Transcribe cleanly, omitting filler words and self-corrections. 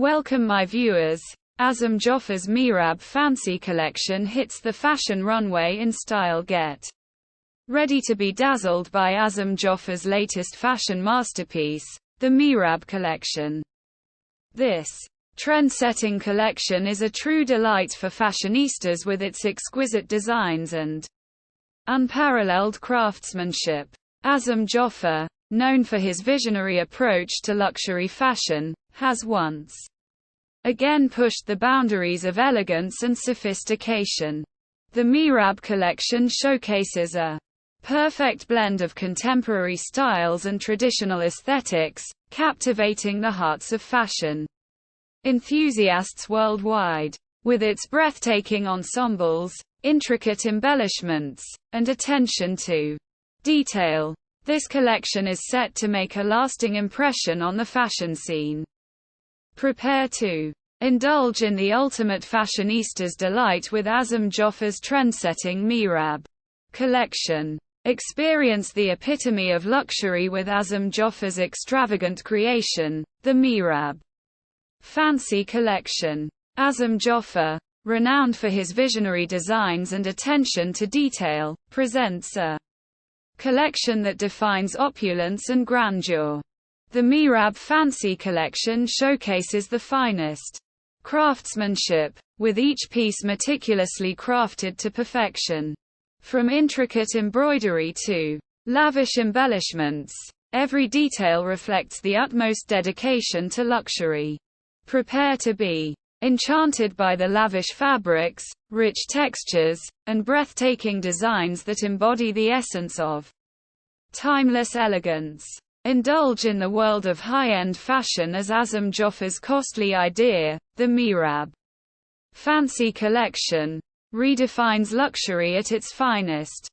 Welcome my viewers. Asim Jofa's Meerab Fancy Collection hits the fashion runway in style. Get ready to be dazzled by Asim Jofa's latest fashion masterpiece, the Meerub Collection. This trend-setting collection is a true delight for fashionistas with its exquisite designs and unparalleled craftsmanship. Asim Jofa, known for his visionary approach to luxury fashion, has once again pushed the boundaries of elegance and sophistication. The Meerub Collection showcases a perfect blend of contemporary styles and traditional aesthetics, captivating the hearts of fashion enthusiasts worldwide. With its breathtaking ensembles, intricate embellishments, and attention to detail, this collection is set to make a lasting impression on the fashion scene. Prepare to indulge in the ultimate fashionista's delight with Asim Jofa's trendsetting Meerub Collection. Experience the epitome of luxury with Asim Jofa's extravagant creation, the Meerub Fancy Collection. Asim Jofa, renowned for his visionary designs and attention to detail, presents a collection that defines opulence and grandeur. The Meerub Fancy Collection showcases the finest craftsmanship, with each piece meticulously crafted to perfection. From intricate embroidery to lavish embellishments, every detail reflects the utmost dedication to luxury. Prepare to be enchanted by the lavish fabrics, rich textures, and breathtaking designs that embody the essence of timeless elegance. Indulge in the world of high-end fashion as Asim Jofa's costly idea, the Meerub Fancy Collection, redefines luxury at its finest.